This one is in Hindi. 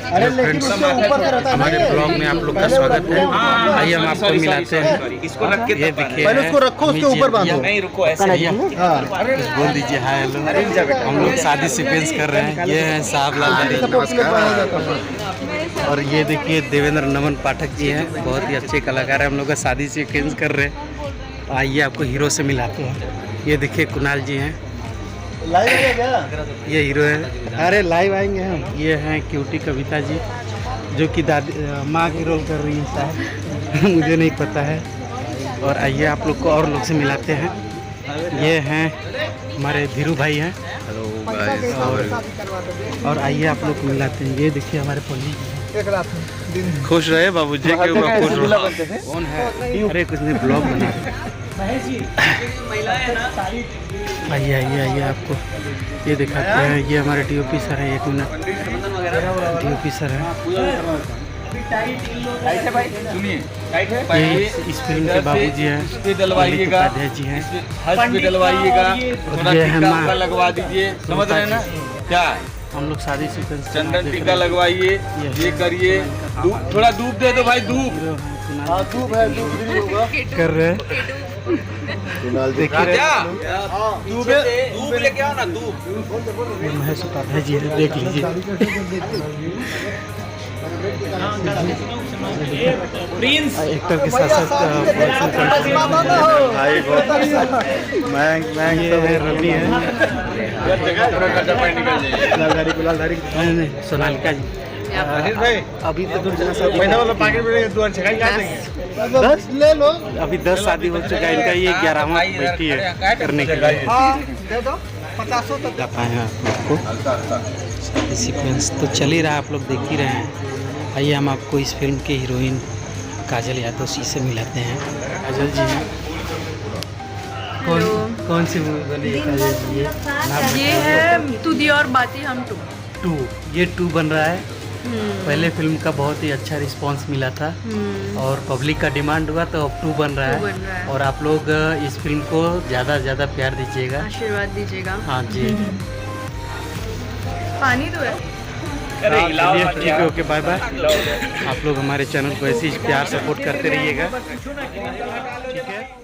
हमारे ब्लॉग में आप लोग का स्वागत है। आइए हम आपको मिलाते हैं। ये देखिए, पहले उसको रखो, उसके ऊपर बांधो। नहीं रुको, ऐसे बोल दीजिए हाय हेलो। हम लोग शादी सीक्वेंस कर रहे हैं। ये है साहब लाल और ये देखिए देवेंद्र नमन पाठक जी हैं, बहुत ही अच्छे कलाकार हैं। हम लोग का शादी सीक्वेंस कर रहे हैं। आइए आपको हीरो से मिलाते हैं। ये देखिए कुणाल जी हैं, लाइव है क्या? ये हीरो है। अरे लाइव आएंगे हम। ये हैं क्यूटी कविता जी, जो कि दादी माँ की रोल कर रही है शायद मुझे नहीं पता है। और आइए आप लोग को और लोग से मिलाते हैं। ये हैं हमारे धीरू भाई हैं। हेलो गाइस, और आइए आप लोग को मिलाते हैं। ये देखिए हमारे पंडित जी हैं। खुश रहे बाबूजी के ऊपर खुश रहो। कौन है? अरे कुछ नहीं, ब्लॉग बना रहे। आइए आइए आइए आपको ये दिखाते हैं। ये हमारे डीओपी सर हैं। 1 मिनट, डीओपी सर हैं। ये इस फिल्म के बाबूजी हैं, उपाध्याय जी हैं। डलवाइएगा, ये है माँ, लगवा दीजिए, समझ रहे हैं ना क्या? हम लोग शादी सीक्वेंस चंदन टीका लगवाइए, ये करिए। थोड़ा धूप दे दो भाई, धूप। धूप है, धूप भी होगा। कर रहे हैं। देखिए धूप लेके आओ ना, धूप। ये महेश उपाध्याय जी हैं, देख लीजिए। एक्टर के साथ साथ ये रवि है, सोनालिका जी। अभी तो ले लो। अभी 10 शादी हो चुका है इनका, ये 11वां बेटी है करने के लिए। दिखाएं आपको शादी सीक्वेंस तो चल ही रहा है, आप लोग देख ही रहे हैं। आइए हम आपको इस फिल्म के हीरोइन काजल यादव जी से मिलाते हैं। काजल जी हैं, कौन सी मूवी बनी है काजल जी? ये है तू दी और बातें हम टू। ये 2 बन रहा है। पहले फिल्म का बहुत ही अच्छा रिस्पांस मिला था और पब्लिक का डिमांड हुआ, तो अब 2 बन रहा है। और आप लोग इस फिल्म को ज़्यादा से ज़्यादा प्यार दीजिएगा, आशीर्वाद दीजिएगा। हाँ जी। पानी तो है। चलिए ठीक है, ओके बाय बाय। आप लोग हमारे चैनल को ऐसे ही प्यार सपोर्ट करते रहिएगा, ठीक है।